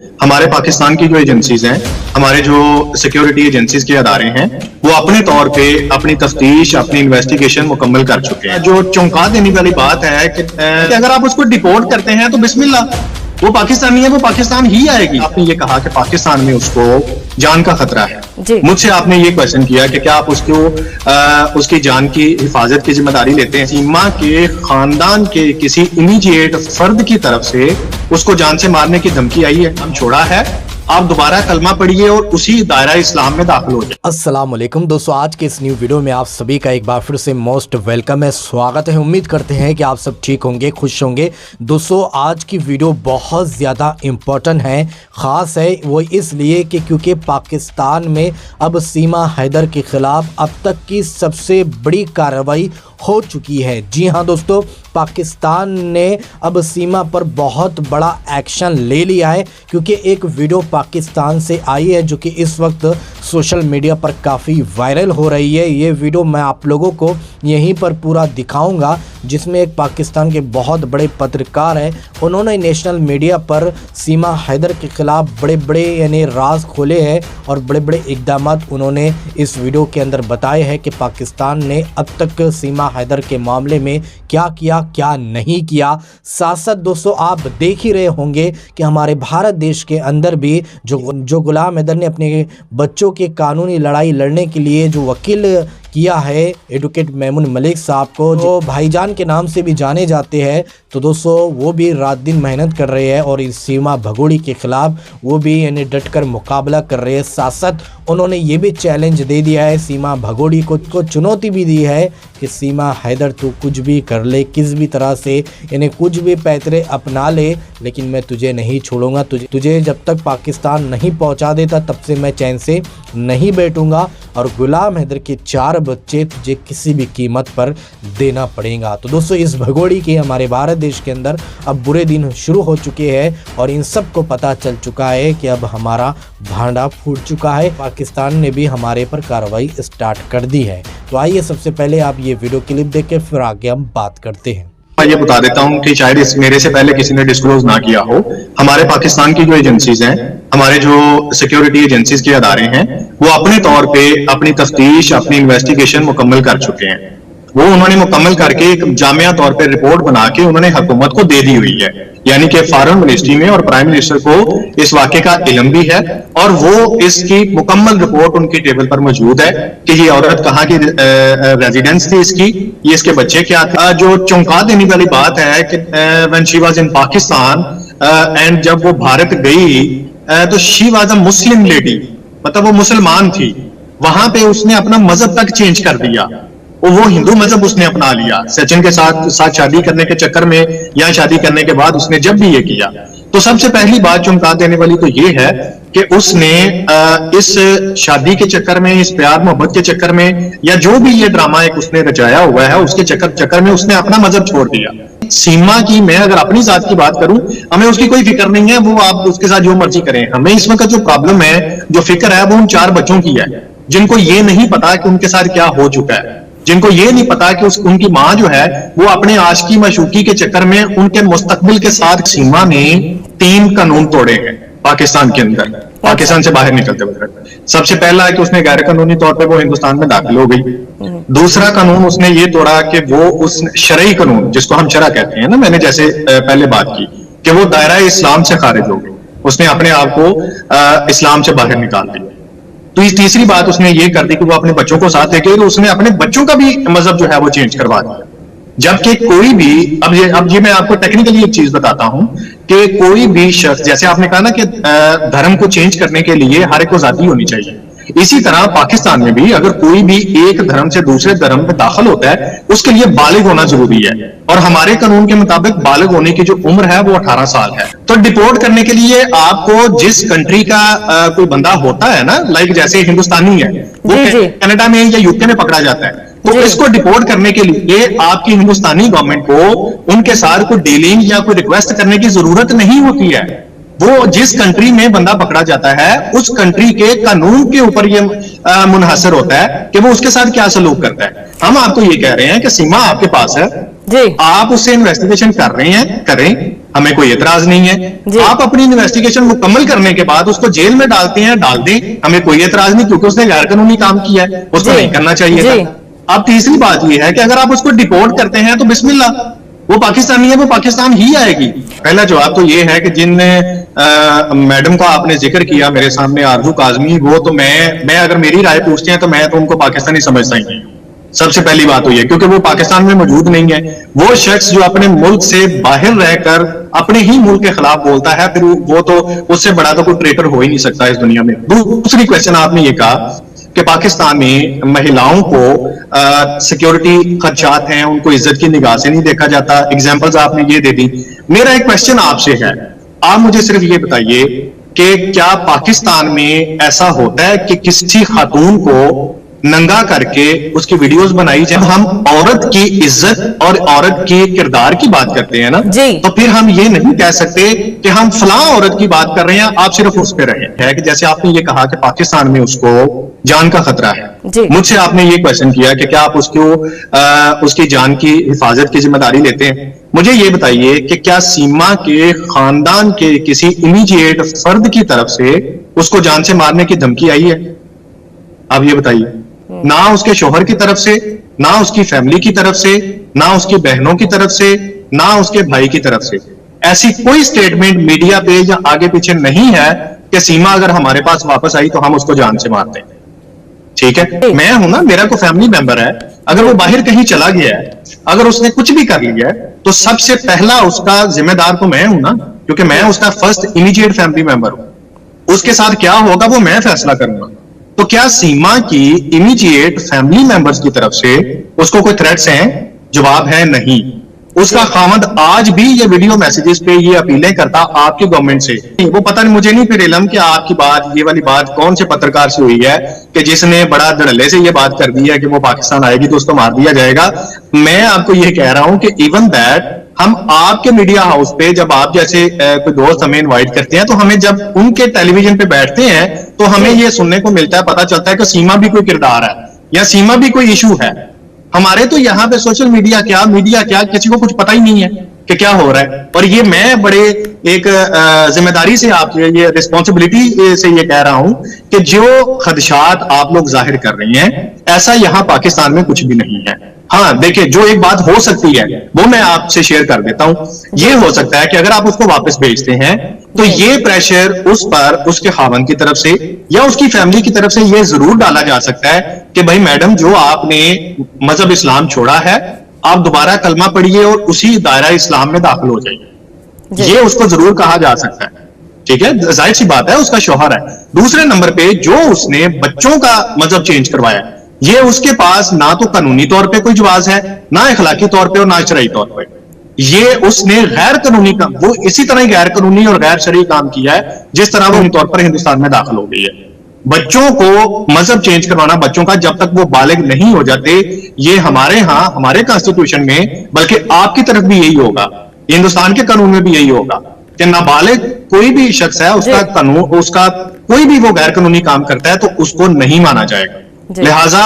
हमारे पाकिस्तान की जो एजेंसीज हैं, हमारे जो सिक्योरिटी एजेंसीज के अदारे हैं, वो अपने तौर पे अपनी तफ्तीश, अपनी इन्वेस्टिगेशन मुकम्मल कर चुके हैं। जो चौंका देने वाली बात है कि अगर आप उसको डिपोर्ट करते हैं तो बिस्मिल्लाह, वो पाकिस्तानी है, वो पाकिस्तान ही आएगी। आपने ये कहा कि पाकिस्तान में उसको जान का खतरा है। मुझसे आपने ये क्वेश्चन किया कि क्या आप उसको उसकी जान की हिफाजत की जिम्मेदारी लेते हैं। सीमा के खानदान के किसी इमीडिएट फर्द की तरफ से उसको जान से मारने की धमकी आई है, हम छोड़ा है। आप दोबारा कलमा पढ़िए और उसी दायरा इस्लाम में दाखिल हो जाए। अस्सलाम वालेकुम दोस्तों, आज के इस न्यू वीडियो में आप सभी का एक बार फिर से मोस्ट वेलकम है, स्वागत है। उम्मीद करते हैं कि आप सब ठीक होंगे, खुश होंगे। दोस्तों आज की वीडियो बहुत ज़्यादा इम्पोर्टेंट है, ख़ास है वो इसलिए कि क्योंकि पाकिस्तान में अब सीमा हैदर के ख़िलाफ़ अब तक की सबसे बड़ी कार्रवाई हो चुकी है। जी हाँ दोस्तों, पाकिस्तान ने अब सीमा पर बहुत बड़ा एक्शन ले लिया है, क्योंकि एक वीडियो पाकिस्तान से आई है जो कि इस वक्त सोशल मीडिया पर काफ़ी वायरल हो रही है। ये वीडियो मैं आप लोगों को यहीं पर पूरा दिखाऊंगा, जिसमें एक पाकिस्तान के बहुत बड़े पत्रकार हैं, उन्होंने नेशनल मीडिया पर सीमा हैदर के ख़िलाफ़ बड़े बड़े यानी राज खोले हैं और बड़े बड़े इक़दाम उन्होंने इस वीडियो के अंदर बताए हैं कि पाकिस्तान ने अब तक सीमा हैदर के मामले में क्या किया, क्या नहीं किया। साथ साथ दोस्तों आप देख ही रहे होंगे कि हमारे भारत देश के अंदर भी जो गुलाम हैदर ने अपने बच्चों के कानूनी लड़ाई लड़ने के लिए जो वकील किया है, एडवोकेट मेमून मलिक साहब को, जो भाईजान के नाम से भी जाने जाते हैं, तो दोस्तों वो भी रात दिन मेहनत कर रहे हैं और इस सीमा भगोड़ी के ख़िलाफ़ वो भी यानी डटकर मुकाबला कर रहे हैं। साथ साथ उन्होंने ये भी चैलेंज दे दिया है सीमा भगोड़ी को चुनौती भी दी है कि सीमा हैदर तू कुछ भी कर ले, किस भी तरह से यानी कुछ भी पैतरे अपना ले, लेकिन मैं तुझे नहीं छोड़ूंगा। तुझे जब तक पाकिस्तान नहीं पहुंचा देता तब से मैं चैन से नहीं बैठूंगा और गुलाम हैदर के 4 बच्चे तुझे किसी भी कीमत पर देना पड़ेगा। तो दोस्तों इस भगोड़ी के हमारे भारत देश के अंदर अब बुरे दिन शुरू हो चुके हैं और इन सब को पता चल चुका है कि अब हमारा भांडा फूट चुका है। पाकिस्तान ने भी हमारे पर कार्रवाई स्टार्ट कर दी है। तो आइए सबसे पहले आप ये वीडियो क्लिप देख के फिर आगे हम बात करते हैं। मैं ये बता देता हूं कि शायद मेरे से पहले किसी ने डिस्क्लोज ना किया हो, हमारे पाकिस्तान की जो एजेंसीज हैं, हमारे जो सिक्योरिटी एजेंसीज के अदारे हैं, वो अपने तौर पे अपनी तफ्तीश, अपनी इन्वेस्टिगेशन मुकम्मल कर चुके हैं। वो उन्होंने मुकम्मल करके एक जामिया तौर पे रिपोर्ट बना के उन्होंने हुकूमत को दे दी हुई है, यानी कि फॉरेन मिनिस्ट्री में और प्राइम मिनिस्टर को इस वाक़े का इल्म भी है और वो इसकी मुकम्मल रिपोर्ट उनकी टेबल पर मौजूद है कि ये औरत कहाँ की रेजिडेंस थी इसकी, ये इसके बच्चे क्या थे। जो चौंका देने वाली बात है कि when she was in Pakistan and जब वो भारत गई तो she was a Muslim lady, मतलब वो मुसलमान थी। वहां पे उसने अपना मजहब तक चेंज कर दिया, वो हिंदू मजहब उसने अपना लिया। सचिन के साथ शादी करने के चक्कर में या शादी करने के बाद उसने जब भी ये किया, तो सबसे पहली बात चौंका देने वाली तो ये है कि उसने इस शादी के चक्कर में, इस प्यार मोहब्बत के चक्कर में, या जो भी ये ड्रामा एक उसने रचाया हुआ है उसके चक्कर में उसने अपना मजहब छोड़ दिया। सीमा की मैं अगर अपनी जात की बात करूं, हमें उसकी कोई फिक्र नहीं है, वो आप उसके साथ जो मर्जी करें। हमें इस वक्त जो प्रॉब्लम है, जो फिक्र है, वो उन 4 बच्चों की है जिनको ये नहीं पता कि उनके साथ क्या हो चुका है, जिनको ये नहीं पता कि उनकी मां जो है वो अपने आशिकी माशूकी के चक्कर में उनके मुस्तकबिल के साथ। सीमा ने 3 कानून तोड़े हैं पाकिस्तान के अंदर, पाकिस्तान से बाहर निकलते वक्त। सबसे पहला है कि उसने गैर कानूनी तौर पर वो हिंदुस्तान में दाखिल हो गई। दूसरा कानून उसने ये तोड़ा कि वो उस शरई कानून, जिसको हम शरा कहते हैं ना, मैंने जैसे पहले बात की कि वो दायरा इस्लाम से खारिज हो गई, उसने अपने आप को इस्लाम से बाहर निकाल दिया। तो इस तीसरी बात उसने ये कर दी कि वो अपने बच्चों को साथ लेके, तो उसने अपने बच्चों का भी मजहब जो है वो चेंज करवा दिया। जबकि कोई भी अब ये मैं आपको टेक्निकली एक चीज बताता हूं कि कोई भी शख्स, जैसे आपने कहा ना कि धर्म को चेंज करने के लिए हर एक को आजादी होनी चाहिए, इसी तरह पाकिस्तान में भी अगर कोई भी एक धर्म से दूसरे धर्म में दाखिल होता है उसके लिए बालिग होना जरूरी है, और हमारे कानून के मुताबिक बालिग होने की जो उम्र है वो 18 साल है। तो डिपोर्ट करने के लिए आपको जिस कंट्री का कोई बंदा होता है ना, लाइक जैसे हिंदुस्तानी है, वो कनाडा में या यूके में पकड़ा जाता है, तो इसको डिपोर्ट करने के लिए आपकी हिंदुस्तानी गवर्नमेंट को उनके साथ कोई डीलिंग या कोई रिक्वेस्ट करने की जरूरत नहीं होती है। वो जिस कंट्री में बंदा पकड़ा जाता है उस कंट्री के कानून के ऊपर ये मुनहसर होता है कि वो उसके साथ क्या सलूक करता है। हम आपको ये कह रहे हैं कि सीमा आपके पास है जी, आप उससे इन्वेस्टिगेशन कर रहे हैं, करें, हमें कोई एतराज नहीं है। जी। आप अपनी इन्वेस्टिगेशन मुकम्मल करने के बाद उसको जेल में डालते हैं, डाल दें, हमें कोई एतराज नहीं, क्योंकि उसने गैर कानूनी काम किया है, उसको जी। नहीं करना चाहिए जी। था। अब तीसरी बात यह है कि अगर आप उसको डिपोर्ट करते हैं तो बिस्मिल्लाह, वो पाकिस्तानी है, वो पाकिस्तान ही आएगी। पहला जवाब तो ये है कि जिन मैडम का आपने जिक्र किया मेरे सामने, आरजू काजमी, वो तो मैं अगर मेरी राय पूछते हैं तो मैं तो उनको पाकिस्तानी समझता ही नहीं। सबसे पहली बात तो ये, क्योंकि वो पाकिस्तान में मौजूद नहीं है। वो शख्स जो अपने मुल्क से बाहर रहकर अपने ही मुल्क के खिलाफ बोलता है, फिर वो तो उससे बड़ा तो कोई ट्रेटर हो ही नहीं सकता इस दुनिया में। दूसरी क्वेश्चन आपने ये कहा कि पाकिस्तान में महिलाओं को सिक्योरिटी खदशात हैं, उनको इज्जत की निगाह से नहीं देखा जाता। एग्जांपल्स आपने ये दे दी। मेरा एक क्वेश्चन आपसे है, आप मुझे सिर्फ ये बताइए कि क्या पाकिस्तान में ऐसा होता है कि किसी खातून को नंगा करके उसकी वीडियोस बनाई जाए? हम औरत की इज्जत और औरत की किरदार की बात करते हैं ना, जी। तो फिर हम ये नहीं कह सकते कि हम फलां औरत की बात कर रहे हैं, आप सिर्फ उस पे रहे हैं। कि जैसे आपने ये कहा कि पाकिस्तान में उसको जान का खतरा है, जी। मुझसे आपने ये क्वेश्चन किया कि क्या आप उसको उसकी जान की हिफाजत की जिम्मेदारी लेते हैं। मुझे ये बताइए कि क्या सीमा के खानदान के किसी इमीडिएट फर्द की तरफ से उसको जान से मारने की धमकी आई है? आप ये बताइए। ना उसके शोहर की तरफ से, ना उसकी फैमिली की तरफ से, ना उसकी बहनों की तरफ से, ना उसके भाई की तरफ से ऐसी कोई स्टेटमेंट मीडिया पे या आगे पीछे नहीं है कि सीमा अगर हमारे पास वापस आई तो हम उसको जान से मारते हैं। ठीक है, मैं हूं ना, मेरा कोई फैमिली मेंबर है, अगर वो बाहर कहीं चला गया है, अगर उसने कुछ भी कर लिया है, तो सबसे पहला उसका जिम्मेदार तो मैं हूं ना, क्योंकि मैं उसका फर्स्ट इमीडिएट फैमिली मेंबर हूं। उसके साथ क्या होगा वो मैं फैसला करूंगा। तो क्या सीमा की इमीडिएट फैमिली मेंबर्स की तरफ से उसको कोई थ्रेट्स हैं? जवाब है नहीं। उसका खामद आज भी ये वीडियो मैसेजेस पे ये अपीलें करता आपकी गवर्नमेंट से। वो पता नहीं, मुझे नहीं फिर इल्म कि आपकी बात, ये वाली बात कौन से पत्रकार से हुई है कि जिसने बड़ा धड़ल्ले से ये बात कर दी है कि वो पाकिस्तान आएगी तो उसको मार दिया जाएगा। मैं आपको ये कह रहा हूं कि इवन दैट हम आपके मीडिया हाउस पे जब आप जैसे कोई दोस्त हमें इनवाइट करते हैं, तो हमें जब उनके टेलीविजन पे बैठते हैं तो हमें ये सुनने को मिलता है, पता चलता है कि सीमा भी कोई किरदार है या सीमा भी कोई इशू है। हमारे तो यहाँ पे सोशल मीडिया क्या, मीडिया क्या, किसी को कुछ पता ही नहीं है कि क्या हो रहा है। और ये मैं बड़े एक जिम्मेदारी से आप ये रिस्पॉन्सिबिलिटी से ये कह रहा हूं कि जो खदशात आप लोग जाहिर कर रही हैं, ऐसा यहाँ पाकिस्तान में कुछ भी नहीं है। हाँ देखिए, जो एक बात हो सकती है वो मैं आपसे शेयर कर देता हूं। ये हो सकता है कि अगर आप उसको वापस भेजते हैं तो ये प्रेशर उस पर उसके खावंद की तरफ से या उसकी फैमिली की तरफ से ये जरूर डाला जा सकता है कि भाई मैडम, जो आपने मजहब इस्लाम छोड़ा है, आप दोबारा कलमा पढ़िए और उसी दायरा इस्लाम में दाखिल हो जाइए। ये उसको जरूर कहा जा सकता है। ठीक है, जाहिर सी बात है, उसका शौहर है। दूसरे नंबर पे जो उसने बच्चों का मजहब चेंज करवाया, ये उसके पास ना तो कानूनी तौर पे कोई जवाज है, ना इखलाकी तौर पे और ना शरई तौर पे। ये उसने गैर कानूनी काम, वो इसी तरह गैर कानूनी और गैर शरई काम किया है जिस तरह वो तौर पर हिंदुस्तान में दाखिल हो गई है। बच्चों को मजहब चेंज करवाना, बच्चों का, जब तक वो बालिग नहीं हो जाते, ये हमारे यहाँ हमारे कॉन्स्टिट्यूशन में, बल्कि आपकी तरफ भी यही होगा, हिंदुस्तान के कानून में भी यही होगा कि नाबालिग कोई भी शख्स है, उसका कानून, उसका कोई भी वो गैर कानूनी काम करता है तो उसको नहीं माना जाएगा। लिहाजा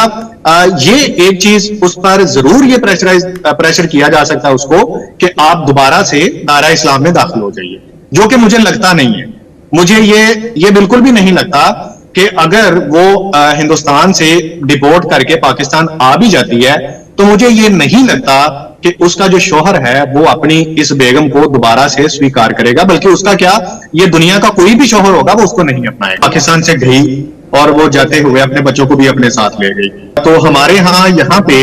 ये एक चीज उस पर जरूर ये प्रेशर किया जा सकता है उसको कि आप दोबारा से दायरा इस्लाम में दाखिल हो जाइए, जो कि मुझे लगता नहीं है। मुझे ये बिल्कुल भी नहीं लगता कि अगर वो हिंदुस्तान से डिपोर्ट करके पाकिस्तान आ भी जाती है तो मुझे ये नहीं लगता कि उसका जो शौहर है वो अपनी इस बेगम को दोबारा से स्वीकार करेगा, बल्कि उसका क्या, ये दुनिया का कोई भी शौहर होगा वो उसको नहीं अपनाएगा। पाकिस्तान से गई और वो जाते हुए अपने बच्चों को भी अपने साथ ले गई। तो हमारे यहाँ पे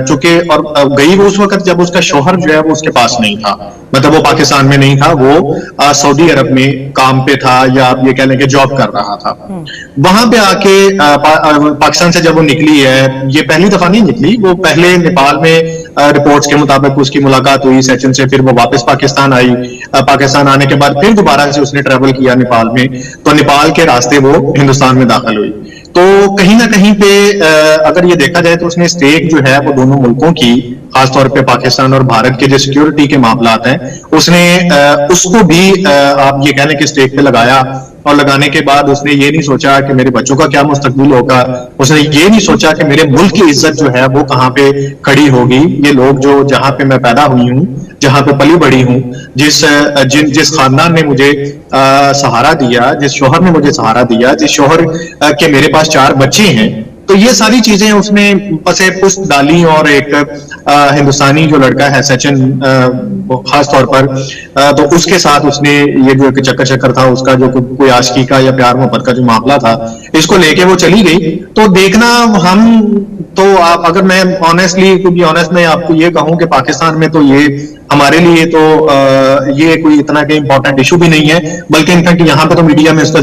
चूंकि, और गई वो उस वक्त जब उसका शौहर जो है वो उसके पास नहीं था, मतलब वो पाकिस्तान में नहीं था, वो सऊदी अरब में काम पे था, या आप ये कह लें कि जॉब कर रहा था। वहां पे आके पाकिस्तान से जब वो निकली है, ये पहली दफा नहीं निकली, वो पहले नेपाल में रिपोर्ट्स के मुताबिक उसकी मुलाकात हुई सेशन से, फिर वो वापस पाकिस्तान आई। पाकिस्तान आने के बाद फिर दोबारा से उसने ट्रेवल किया नेपाल में, तो नेपाल के रास्ते वो हिंदुस्तान में दाखिल हुई। तो कहीं ना कहीं पे अगर ये देखा जाए तो उसने स्टेक जो है वो दोनों मुल्कों की, खासतौर पे पाकिस्तान और भारत के जो सिक्योरिटी के मामलात हैं, उसने उसको भी आप ये कहने के स्टेक पे लगाया और लगाने के बाद उसने ये नहीं सोचा कि मेरे बच्चों का क्या मुस्तकबिल होगा, उसने ये नहीं सोचा कि मेरे मुल्क की इज्जत जो है वो कहाँ पे खड़ी होगी। ये लोग जो जहाँ पे मैं पैदा हुई हूँ, जहाँ पे पली बड़ी हूँ, जिस खानदान ने मुझे सहारा दिया, जिस शोहर ने मुझे सहारा दिया, जिस शोहर के मेरे पास 4 बच्चे हैं, तो ये सारी चीजें उसने पसे पुष्ट डाली। और एक हिंदुस्तानी जो लड़का है सचिन, खास तौर पर तो उसके साथ उसने ये जो चक्कर चक्कर था उसका, जो कोई आशिकी का या प्यार मोहब्बत का जो मामला था, इसको लेके वो चली गई। तो देखना, हम तो आप, अगर मैं ऑनेस्टली, टू बी ऑनेस्ट, मैं आपको ये कहूं कि पाकिस्तान में तो ये हमारे लिए तो ये कोई इतना के इंपॉर्टेंट इशू भी नहीं है, बल्कि इनफैक्ट यहाँ पे तो मीडिया में इसका